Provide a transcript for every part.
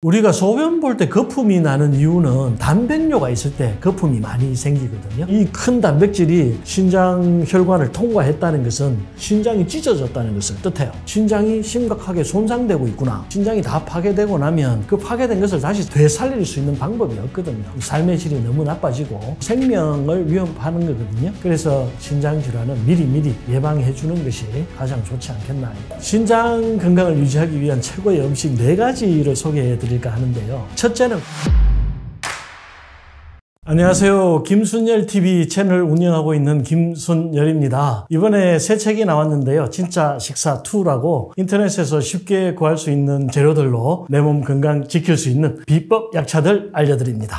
우리가 소변 볼 때 거품이 나는 이유는 단백뇨가 있을 때 거품이 많이 생기거든요. 이 큰 단백질이 신장 혈관을 통과했다는 것은 신장이 찢어졌다는 것을 뜻해요. 신장이 심각하게 손상되고 있구나. 신장이 다 파괴되고 나면 그 파괴된 것을 다시 되살릴 수 있는 방법이 없거든요. 삶의 질이 너무 나빠지고 생명을 위협하는 거거든요. 그래서 신장 질환은 미리미리 예방해 주는 것이 가장 좋지 않겠나. 신장 건강을 유지하기 위한 최고의 음식 4가지를 소개해 드릴까 하는데요. 첫째는 안녕하세요. 김순열TV 채널 운영하고 있는 김순열입니다. 이번에 새 책이 나왔는데요. 진짜 식사2라고 인터넷에서 쉽게 구할 수 있는 재료들로 내 몸 건강 지킬 수 있는 비법 약차들 알려드립니다.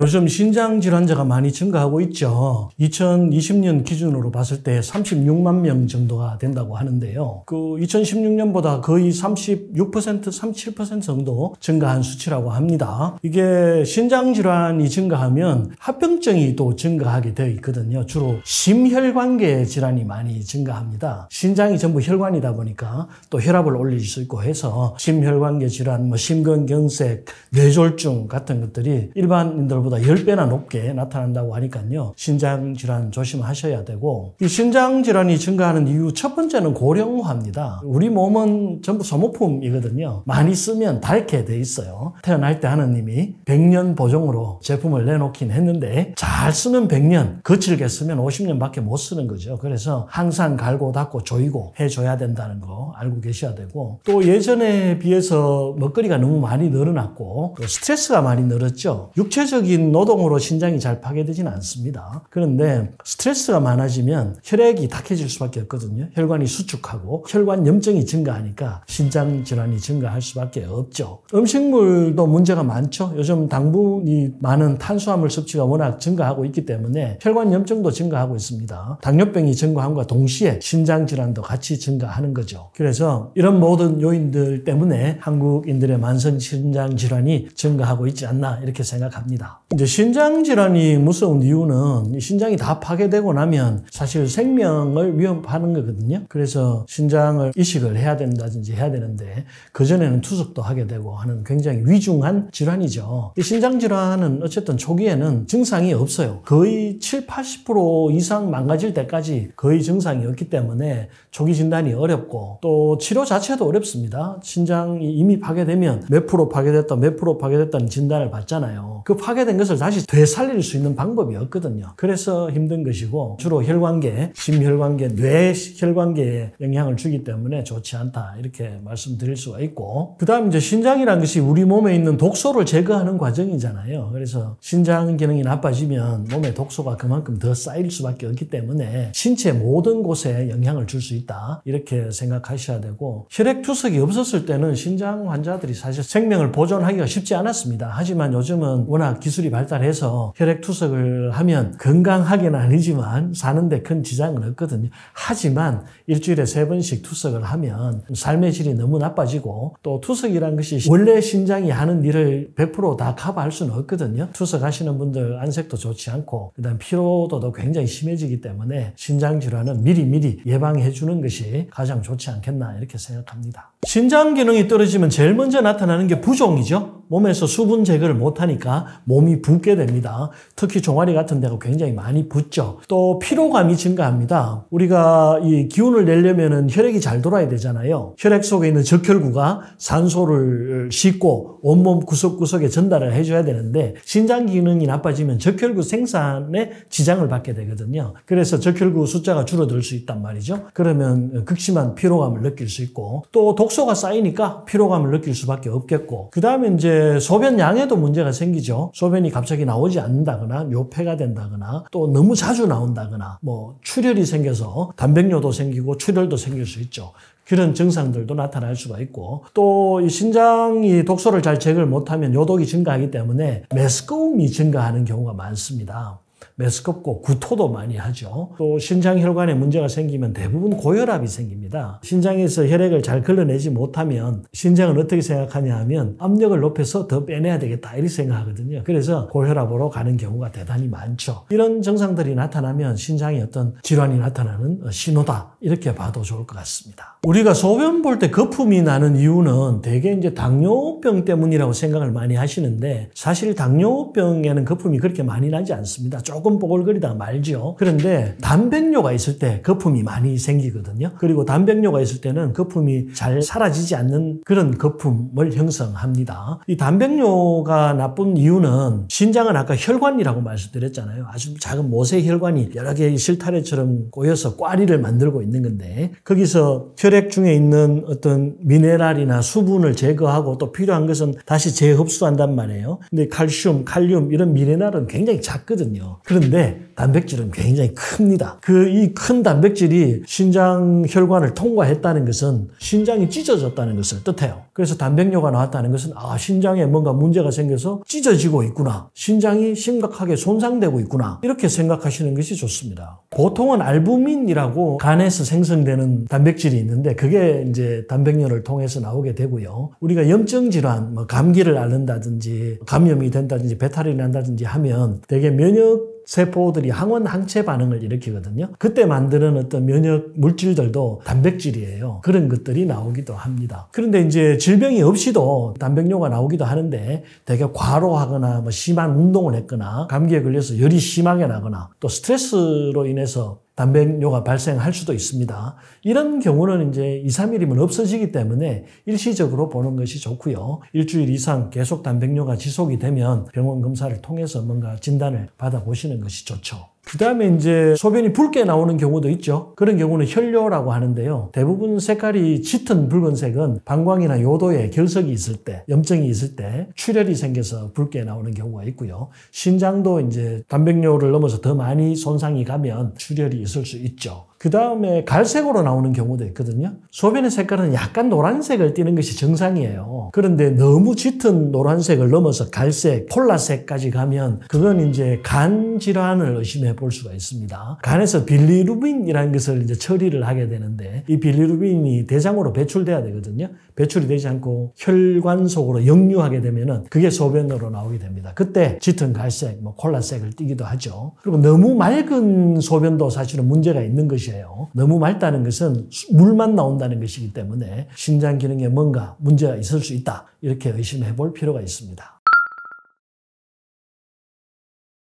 요즘 신장질환자가 많이 증가하고 있죠. 2020년 기준으로 봤을 때 36만 명 정도가 된다고 하는데요. 그 2016년보다 거의 36%, 37% 정도 증가한 수치라고 합니다. 이게 신장질환이 증가하면 합병증이 또 증가하게 되어 있거든요. 주로 심혈관계 질환이 많이 증가합니다. 신장이 전부 혈관이다 보니까 또 혈압을 올릴 수 있고 해서 심혈관계 질환, 심근경색, 뇌졸중 같은 것들이 일반인들보다 10배나 높게 나타난다고 하니까요. 신장질환 조심하셔야 되고, 이 신장질환이 증가하는 이유 첫 번째는 고령화입니다. 우리 몸은 전부 소모품이거든요. 많이 쓰면 닳게 돼 있어요. 태어날 때 하느님이 100년 보증으로 제품을 내놓긴 했는데 잘 쓰면 100년, 거칠게 쓰면 50년밖에 못 쓰는 거죠. 그래서 항상 갈고 닦고 조이고 해줘야 된다는 거 알고 계셔야 되고, 또 예전에 비해서 먹거리가 너무 많이 늘어났고 또 스트레스가 많이 늘었죠. 육체적인 노동으로 신장이 잘 파괴되지는 않습니다. 그런데 스트레스가 많아지면 혈액이 탁해질 수밖에 없거든요. 혈관이 수축하고 혈관 염증이 증가하니까 신장 질환이 증가할 수밖에 없죠. 음식물도 문제가 많죠. 요즘 당분이 많은 탄수화물 섭취가 워낙 증가하고 있기 때문에 혈관 염증도 증가하고 있습니다. 당뇨병이 증가함과 동시에 신장 질환도 같이 증가하는 거죠. 그래서 이런 모든 요인들 때문에 한국인들의 만성 신장 질환이 증가하고 있지 않나 이렇게 생각합니다. 이제 신장질환이 무서운 이유는 신장이 다 파괴되고 나면 사실 생명을 위협하는 거거든요. 그래서 신장을 이식을 해야 된다든지 해야 되는데 그전에는 투석도 하게 되고 하는 굉장히 위중한 질환이죠. 이 신장질환은 어쨌든 초기에는 증상이 없어요. 거의 7, 80% 이상 망가질 때까지 거의 증상이 없기 때문에 초기 진단이 어렵고 또 치료 자체도 어렵습니다. 신장이 이미 파괴되면 몇 프로 파괴됐다, 몇 프로 파괴됐다는 진단을 받잖아요. 그 파괴된 것을 다시 되살릴 수 있는 방법이 없거든요. 그래서 힘든 것이고 주로 혈관계, 심혈관계, 뇌혈관계에 영향을 주기 때문에 좋지 않다 이렇게 말씀드릴 수가 있고, 그 다음 이제 신장이라는 것이 우리 몸에 있는 독소를 제거하는 과정이잖아요. 그래서 신장 기능이 나빠지면 몸에 독소가 그만큼 더 쌓일 수밖에 없기 때문에 신체 모든 곳에 영향을 줄 수 있다 이렇게 생각하셔야 되고, 혈액 투석이 없었을 때는 신장 환자들이 사실 생명을 보존하기가 쉽지 않았습니다. 하지만 요즘은 워낙 기술이 발달해서 혈액 투석을 하면 건강하게는 아니지만 사는데 큰 지장은 없거든요. 하지만 일주일에 3번씩 투석을 하면 삶의 질이 너무 나빠지고, 또 투석이란 것이 원래 신장이 하는 일을 100% 다 커버할 수는 없거든요. 투석하시는 분들 안색도 좋지 않고 그다음 피로도도 굉장히 심해지기 때문에 신장 질환은 미리미리 예방해 주는 것이 가장 좋지 않겠나 이렇게 생각합니다. 신장 기능이 떨어지면 제일 먼저 나타나는 게 부종이죠. 몸에서 수분 제거를 못하니까 몸이 붓게 됩니다. 특히 종아리 같은 데가 굉장히 많이 붓죠. 또 피로감이 증가합니다. 우리가 이 기운을 내려면 혈액이 잘 돌아야 되잖아요. 혈액 속에 있는 적혈구가 산소를 싣고 온몸 구석구석에 전달을 해줘야 되는데 신장 기능이 나빠지면 적혈구 생산에 지장을 받게 되거든요. 그래서 적혈구 숫자가 줄어들 수 있단 말이죠. 그러면 극심한 피로감을 느낄 수 있고, 또 독소가 쌓이니까 피로감을 느낄 수밖에 없겠고, 그 다음에 이제 소변 양에도 문제가 생기죠. 소변이 갑자기 나오지 않는다거나 뇨폐가 된다거나 또 너무 자주 나온다거나 출혈이 생겨서 단백뇨도 생기고 출혈도 생길 수 있죠. 그런 증상들도 나타날 수가 있고, 또 이 신장이 독소를 잘 제거를 못하면 요독이 증가하기 때문에 메스꺼움이 증가하는 경우가 많습니다. 메스껍고 구토도 많이 하죠. 또 신장혈관에 문제가 생기면 대부분 고혈압이 생깁니다. 신장에서 혈액을 잘 걸러내지 못하면 신장은 어떻게 생각하냐 하면 압력을 높여서 더 빼내야 되겠다 이렇게 생각하거든요. 그래서 고혈압으로 가는 경우가 대단히 많죠. 이런 증상들이 나타나면 신장에 어떤 질환이 나타나는 신호다 이렇게 봐도 좋을 것 같습니다. 우리가 소변 볼 때 거품이 나는 이유는 대개 이제 당뇨병 때문이라고 생각을 많이 하시는데 사실 당뇨병에는 거품이 그렇게 많이 나지 않습니다. 조금 뽀글거리다가 말죠. 그런데 단백뇨가 있을 때 거품이 많이 생기거든요. 그리고 단백뇨가 있을 때는 거품이 잘 사라지지 않는 그런 거품을 형성합니다. 이 단백뇨가 나쁜 이유는 신장은 아까 혈관이라고 말씀드렸잖아요. 아주 작은 모세 혈관이 여러 개의 실타래처럼 꼬여서 꽈리를 만들고 있는 건데 거기서 혈액 중에 있는 어떤 미네랄이나 수분을 제거하고 또 필요한 것은 다시 재흡수한단 말이에요. 근데 칼슘, 칼륨 이런 미네랄은 굉장히 작거든요. 그런데 단백질은 굉장히 큽니다. 이 큰 단백질이 신장 혈관을 통과했다는 것은 신장이 찢어졌다는 것을 뜻해요. 그래서 단백뇨가 나왔다는 것은 신장에 뭔가 문제가 생겨서 찢어지고 있구나. 신장이 심각하게 손상되고 있구나. 이렇게 생각하시는 것이 좋습니다. 보통은 알부민이라고 간에서 생성되는 단백질이 있는데 그게 이제 단백뇨를 통해서 나오게 되고요. 우리가 염증 질환, 감기를 앓는다든지 감염이 된다든지 배탈이 난다든지 하면 되게 면역 세포들이 항원 항체 반응을 일으키거든요. 그때 만드는 어떤 면역 물질들도 단백질이에요. 그런 것들이 나오기도 합니다. 그런데 이제 질병이 없이도 단백뇨가 나오기도 하는데 되게 과로하거나 심한 운동을 했거나 감기에 걸려서 열이 심하게 나거나 또 스트레스로 인해서 단백뇨가 발생할 수도 있습니다. 이런 경우는 이제 2, 3일이면 없어지기 때문에 일시적으로 보는 것이 좋고요. 일주일 이상 계속 단백뇨가 지속이 되면 병원 검사를 통해서 뭔가 진단을 받아보시는 것이 좋죠. 그 다음에 이제 소변이 붉게 나오는 경우도 있죠. 그런 경우는 혈뇨라고 하는데요. 대부분 색깔이 짙은 붉은색은 방광이나 요도에 결석이 있을 때, 염증이 있을 때 출혈이 생겨서 붉게 나오는 경우가 있고요. 신장도 이제 단백뇨를 넘어서 더 많이 손상이 가면 출혈이 있을 수 있죠. 그 다음에 갈색으로 나오는 경우도 있거든요. 소변의 색깔은 약간 노란색을 띠는 것이 정상이에요. 그런데 너무 짙은 노란색을 넘어서 갈색, 콜라색까지 가면 그건 이제 간 질환을 의심해 볼 수가 있습니다. 간에서 빌리루빈이라는 것을 이제 처리를 하게 되는데 이 빌리루빈이 대장으로 배출돼야 되거든요. 배출이 되지 않고 혈관 속으로 역류하게 되면은 그게 소변으로 나오게 됩니다. 그때 짙은 갈색, 콜라색을 띠기도 하죠. 그리고 너무 맑은 소변도 사실은 문제가 있는 것이에요. 너무 맑다는 것은 물만 나온다는 것이기 때문에 신장 기능에 뭔가 문제가 있을 수 있다. 이렇게 의심해 볼 필요가 있습니다.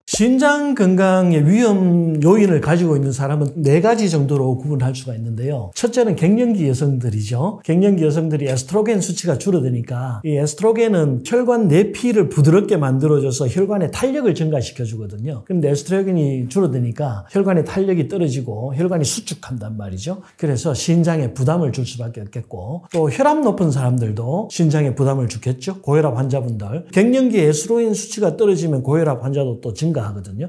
신장 건강의 위험 요인을 가지고 있는 사람은 4가지 정도로 구분할 수가 있는데요. 첫째는 갱년기 여성들이죠. 갱년기 여성들이 에스트로겐 수치가 줄어드니까 이 에스트로겐은 혈관 내피를 부드럽게 만들어줘서 혈관의 탄력을 증가시켜주거든요. 그런데 에스트로겐이 줄어드니까 혈관의 탄력이 떨어지고 혈관이 수축한단 말이죠. 그래서 신장에 부담을 줄 수밖에 없겠고 또 혈압 높은 사람들도 신장에 부담을 주겠죠. 고혈압 환자분들. 갱년기 에스트로겐 수치가 떨어지면 고혈압 환자도 또 증가하거든요.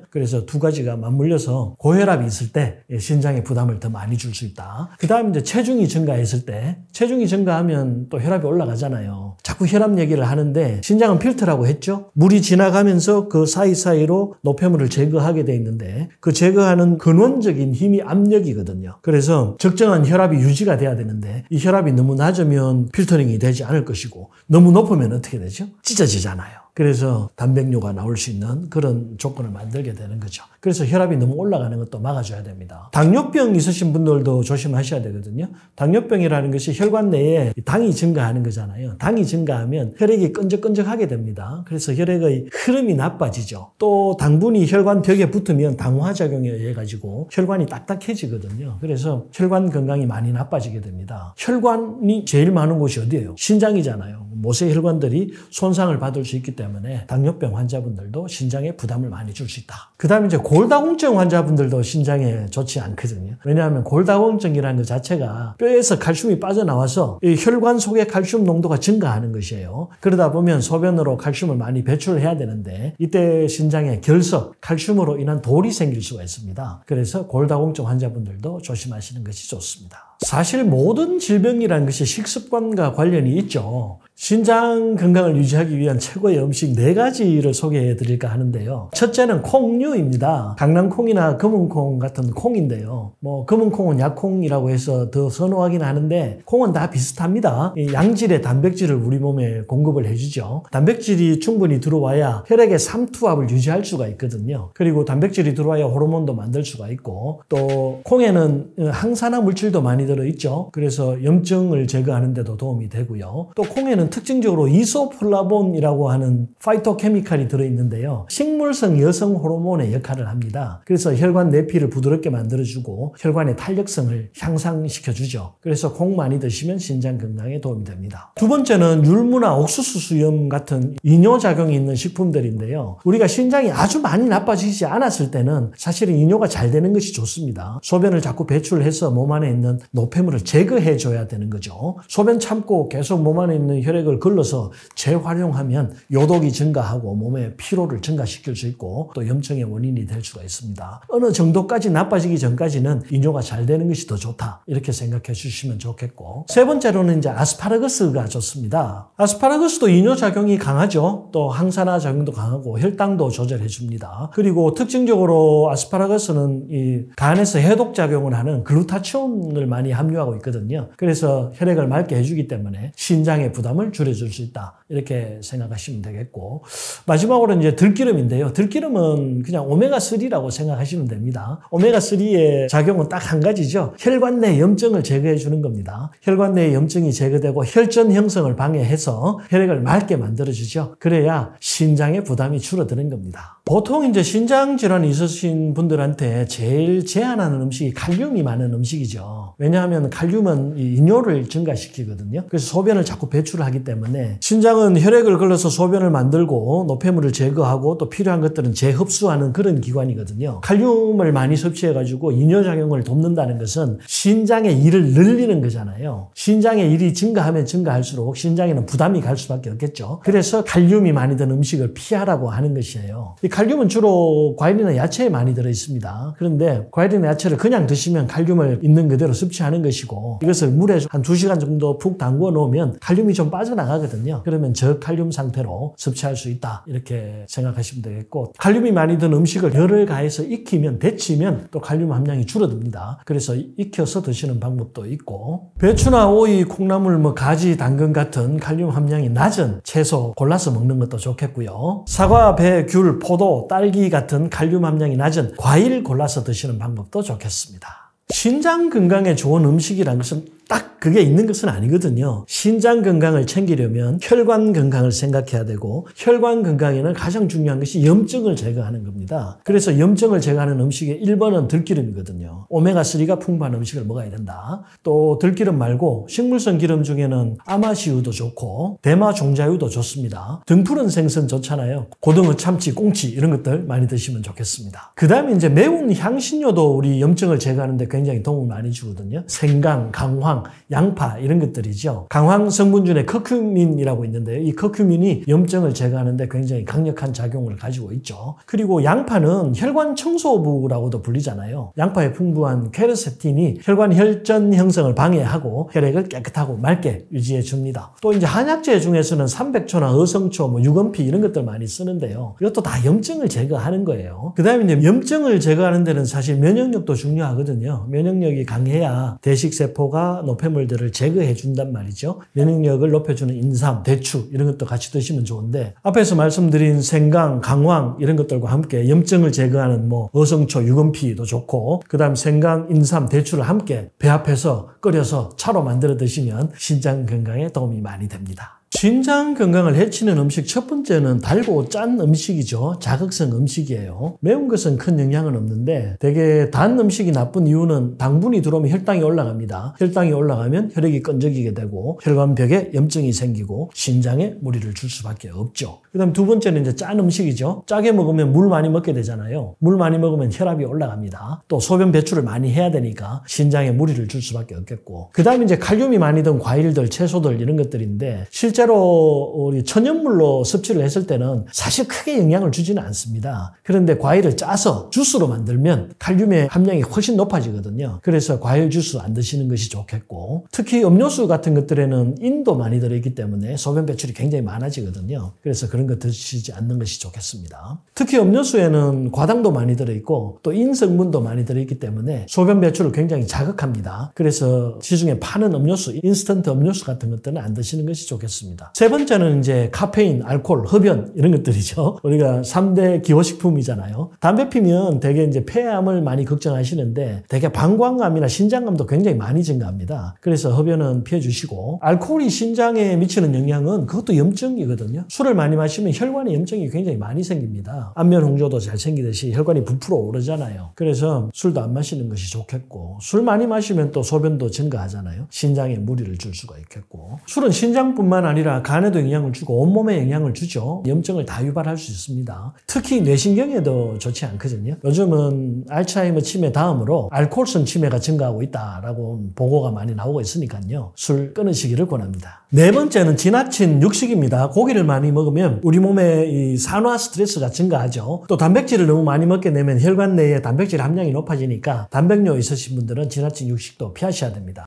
그래서 두 가지가 맞물려서 고혈압이 있을 때 신장에 부담을 더 많이 줄 수 있다. 그 다음 이제 체중이 증가했을 때 체중이 증가하면 또 혈압이 올라가잖아요. 자꾸 혈압 얘기를 하는데 신장은 필터라고 했죠. 물이 지나가면서 그 사이사이로 노폐물을 제거하게 돼 있는데 그 제거하는 근원적인 힘이 압력이거든요. 그래서 적정한 혈압이 유지가 돼야 되는데 이 혈압이 너무 낮으면 필터링이 되지 않을 것이고 너무 높으면 어떻게 되죠? 찢어지잖아요. 그래서 단백뇨가 나올 수 있는 그런 조건을 만들게 되는 거죠. 그래서 혈압이 너무 올라가는 것도 막아줘야 됩니다. 당뇨병 있으신 분들도 조심하셔야 되거든요. 당뇨병이라는 것이 혈관 내에 당이 증가하는 거잖아요. 당이 증가하면 혈액이 끈적끈적하게 됩니다. 그래서 혈액의 흐름이 나빠지죠. 또 당분이 혈관 벽에 붙으면 당화작용에 의해 가지고 혈관이 딱딱해지거든요. 그래서 혈관 건강이 많이 나빠지게 됩니다. 혈관이 제일 많은 곳이 어디예요? 신장이잖아요. 모세 혈관들이 손상을 받을 수 있기 때문에 당뇨병 환자분들도 신장에 부담을 많이 줄 수 있다. 그 다음에 이제 골다공증 환자분들도 신장에 좋지 않거든요. 왜냐하면 골다공증이라는 것 자체가 뼈에서 칼슘이 빠져나와서 이 혈관 속의 칼슘 농도가 증가하는 것이에요. 그러다 보면 소변으로 칼슘을 많이 배출해야 되는데 이때 신장에 결석, 칼슘으로 인한 돌이 생길 수가 있습니다. 그래서 골다공증 환자분들도 조심하시는 것이 좋습니다. 사실 모든 질병이라는 것이 식습관과 관련이 있죠. 신장 건강을 유지하기 위한 최고의 음식 4가지를 소개해 드릴까 하는데요. 첫째는 콩류입니다. 강낭콩이나 검은콩 같은 콩인데요. 검은콩은 약콩이라고 해서 더 선호하긴 하는데 콩은 다 비슷합니다. 이 양질의 단백질을 우리 몸에 공급을 해주죠. 단백질이 충분히 들어와야 혈액의 삼투압을 유지할 수가 있거든요. 그리고 단백질이 들어와야 호르몬도 만들 수가 있고 또 콩에는 항산화 물질도 많이 들어있죠. 그래서 염증을 제거하는 데도 도움이 되고요. 또 콩에는 특징적으로 이소플라본이라고 하는 파이토케미칼이 들어있는데요. 식물성 여성 호르몬의 역할을 합니다. 그래서 혈관 내피를 부드럽게 만들어주고 혈관의 탄력성을 향상시켜주죠. 그래서 콩 많이 드시면 신장 건강에 도움이 됩니다. 두 번째는 율무나 옥수수 수염 같은 이뇨작용이 있는 식품들인데요. 우리가 신장이 아주 많이 나빠지지 않았을 때는 사실은 이뇨가 잘 되는 것이 좋습니다. 소변을 자꾸 배출해서 몸 안에 있는 노폐물을 제거해줘야 되는 거죠. 소변 참고 계속 몸 안에 있는 혈액을 걸러서 재활용하면 요독이 증가하고 몸의 피로를 증가시킬 수 있고 또 염증의 원인이 될 수가 있습니다. 어느 정도까지 나빠지기 전까지는 이뇨가 잘 되는 것이 더 좋다. 이렇게 생각해 주시면 좋겠고 세 번째로는 이제 아스파라거스가 좋습니다. 아스파라거스도 이뇨작용이 강하죠. 또 항산화 작용도 강하고 혈당도 조절해 줍니다. 그리고 특징적으로 아스파라거스는 이 간에서 해독작용을 하는 글루타치온을 많이 함유하고 있거든요. 그래서 혈액을 맑게 해주기 때문에 신장의 부담을 줄여줄 수 있다. 이렇게 생각하시면 되겠고 마지막으로 이제 들기름인데요. 들기름은 그냥 오메가3라고 생각하시면 됩니다. 오메가3의 작용은 딱 한 가지죠. 혈관 내 염증을 제거해 주는 겁니다. 혈관 내의 염증이 제거되고 혈전 형성을 방해해서 혈액을 맑게 만들어주죠. 그래야 신장의 부담이 줄어드는 겁니다. 보통 이제 신장 질환이 있으신 분들한테 제일 제한하는 음식이 칼륨이 많은 음식이죠. 왜냐하면 칼륨은 이뇨를 증가시키거든요. 그래서 소변을 자꾸 배출하기 때문에 신장은 혈액을 걸러서 소변을 만들고 노폐물을 제거하고 또 필요한 것들은 재흡수하는 그런 기관이거든요. 칼륨을 많이 섭취해가지고 이뇨작용을 돕는다는 것은 신장의 일을 늘리는 거잖아요. 신장의 일이 증가하면 증가할수록 신장에는 부담이 갈 수밖에 없겠죠. 그래서 칼륨이 많이 든 음식을 피하라고 하는 것이에요. 이 칼륨은 주로 과일이나 야채에 많이 들어있습니다. 그런데 과일이나 야채를 그냥 드시면 칼륨을 있는 그대로 섭취하는 것이고 이것을 물에 한 2시간 정도 푹 담궈 놓으면 칼륨이 좀 빠져나가거든요. 그러면 저칼륨 상태로 섭취할 수 있다. 이렇게 생각하시면 되겠고 칼륨이 많이 든 음식을 열을 가해서 익히면 데치면 또 칼륨 함량이 줄어듭니다. 그래서 익혀서 드시는 방법도 있고 배추나 오이, 콩나물, 가지, 당근 같은 칼륨 함량이 낮은 채소 골라서 먹는 것도 좋겠고요. 사과, 배, 귤, 포도, 딸기 같은 칼륨 함량이 낮은 과일 골라서 드시는 방법도 좋겠습니다. 신장 건강에 좋은 음식이라는 것은 딱 그게 있는 것은 아니거든요. 신장 건강을 챙기려면 혈관 건강을 생각해야 되고 혈관 건강에는 가장 중요한 것이 염증을 제거하는 겁니다. 그래서 염증을 제거하는 음식의 1번은 들기름이거든요. 오메가3가 풍부한 음식을 먹어야 된다. 또 들기름 말고 식물성 기름 중에는 아마시유도 좋고 대마 종자유도 좋습니다. 등푸른 생선 좋잖아요. 고등어, 참치, 꽁치 이런 것들 많이 드시면 좋겠습니다. 그 다음에 이제 매운 향신료도 우리 염증을 제거하는 데 굉장히 도움을 많이 주거든요. 생강, 강황, 양파 이런 것들이죠. 강황 성분 중에 커큐민이라고 있는데요. 이 커큐민이 염증을 제거하는 데 굉장히 강력한 작용을 가지고 있죠. 그리고 양파는 혈관 청소부라고도 불리잖아요. 양파에 풍부한 퀘르세틴이 혈관 혈전 형성을 방해하고 혈액을 깨끗하고 맑게 유지해 줍니다. 또 이제 한약재 중에서는 삼백초나 어성초, 유건피 이런 것들 많이 쓰는데요. 이것도 다 염증을 제거하는 거예요. 그 다음에 이제 염증을 제거하는 데는 사실 면역력도 중요하거든요. 면역력이 강해야 대식세포가 노폐물들을 제거해 준단 말이죠. 면역력을 높여주는 인삼, 대추 이런 것도 같이 드시면 좋은데 앞에서 말씀드린 생강, 강황 이런 것들과 함께 염증을 제거하는 어성초, 유건피도 좋고 그 다음 생강, 인삼, 대추를 함께 배합해서 끓여서 차로 만들어 드시면 신장 건강에 도움이 많이 됩니다. 신장 건강을 해치는 음식 첫 번째는 달고 짠 음식이죠. 자극성 음식이에요. 매운 것은 큰 영향은 없는데 되게 단 음식이 나쁜 이유는 당분이 들어오면 혈당이 올라갑니다. 혈당이 올라가면 혈액이 끈적이게 되고 혈관벽에 염증이 생기고 신장에 무리를 줄 수밖에 없죠. 그 다음 두 번째는 이제 짠 음식이죠. 짜게 먹으면 물 많이 먹게 되잖아요. 물 많이 먹으면 혈압이 올라갑니다. 또 소변 배출을 많이 해야 되니까 신장에 무리를 줄 수밖에 없겠고 그 다음에 이제 칼륨이 많이 든 과일들, 채소들 이런 것들인데 실제 실제로 우리 천연물로 섭취를 했을 때는 사실 크게 영향을 주지는 않습니다. 그런데 과일을 짜서 주스로 만들면 칼륨의 함량이 훨씬 높아지거든요. 그래서 과일 주스 안 드시는 것이 좋겠고, 특히 음료수 같은 것들에는 인도 많이 들어있기 때문에 소변 배출이 굉장히 많아지거든요. 그래서 그런 거 드시지 않는 것이 좋겠습니다. 특히 음료수에는 과당도 많이 들어있고 또 인성분도 많이 들어있기 때문에 소변 배출을 굉장히 자극합니다. 그래서 시중에 파는 음료수, 인스턴트 음료수 같은 것들은 안 드시는 것이 좋겠습니다. 세 번째는 이제 카페인, 알코올, 흡연 이런 것들이죠. 우리가 3대 기호식품이잖아요. 담배 피면 되게 이제 폐암을 많이 걱정하시는데 되게 방광암이나 신장암도 굉장히 많이 증가합니다. 그래서 흡연은 피해 주시고, 알코올이 신장에 미치는 영향은 그것도 염증이거든요. 술을 많이 마시면 혈관에 염증이 굉장히 많이 생깁니다. 안면 홍조도 잘 생기듯이 혈관이 부풀어 오르잖아요. 그래서 술도 안 마시는 것이 좋겠고, 술 많이 마시면 또 소변도 증가하잖아요. 신장에 무리를 줄 수가 있겠고, 술은 신장뿐만 아니라 간에도 영향을 주고 온몸에 영향을 주죠. 염증을 다 유발할 수 있습니다. 특히 뇌신경에도 좋지 않거든요. 요즘은 알츠하이머 치매 다음으로 알코올성 치매가 증가하고 있다라고 보고가 많이 나오고 있으니까요. 술 끊으시기를 권합니다. 네 번째는 지나친 육식입니다. 고기를 많이 먹으면 우리 몸에 이 산화 스트레스가 증가하죠. 또 단백질을 너무 많이 먹게 되면 혈관 내에 단백질 함량이 높아지니까 단백뇨 있으신 분들은 지나친 육식도 피하셔야 됩니다.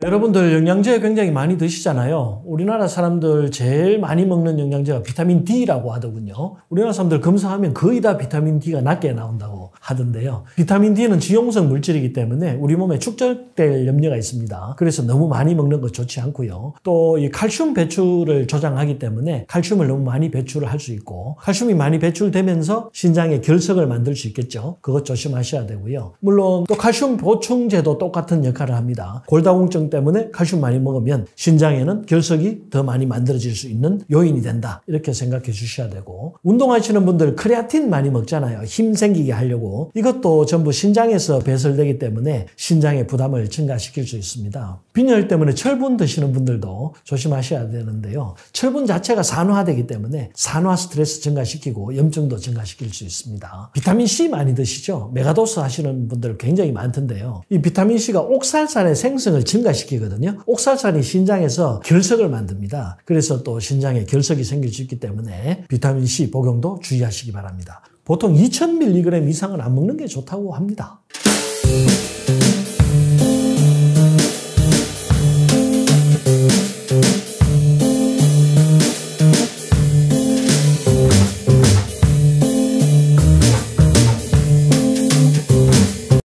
여러분들 영양제 굉장히 많이 드시잖아요. 우리나라 사람들 제일 많이 먹는 영양제가 비타민 D라고 하더군요. 우리나라 사람들 검사하면 거의 다 비타민 D가 낮게 나온다고 하던데요. 비타민 D는 지용성 물질이기 때문에 우리 몸에 축적될 염려가 있습니다. 그래서 너무 많이 먹는 거 좋지 않고요. 또 이 칼슘 배출을 조장하기 때문에 칼슘을 너무 많이 배출을 할 수 있고, 칼슘이 많이 배출되면서 신장에 결석을 만들 수 있겠죠. 그것 조심하셔야 되고요. 물론 또 칼슘 보충제도 똑같은 역할을 합니다. 골다공증 때문에 칼슘 많이 먹으면 신장에는 결석이 더 많이 만들어질 수 있는 요인이 된다. 이렇게 생각해 주셔야 되고, 운동하시는 분들 크레아틴 많이 먹잖아요. 힘 생기게 하려고. 이것도 전부 신장에서 배설되기 때문에 신장의 부담을 증가시킬 수 있습니다. 빈혈 때문에 철분 드시는 분들도 조심하셔야 되는데요. 철분 자체가 산화되기 때문에 산화 스트레스 증가시키고 염증도 증가시킬 수 있습니다. 비타민C 많이 드시죠? 메가도스 하시는 분들 굉장히 많던데요. 이 비타민C가 옥살산의 생성을 증가시키거든요. 옥살산이 신장에서 결석을 만듭니다. 그래서 또 신장에 결석이 생길 수 있기 때문에 비타민C 복용도 주의하시기 바랍니다. 보통 2000mg 이상은 안 먹는 게 좋다고 합니다.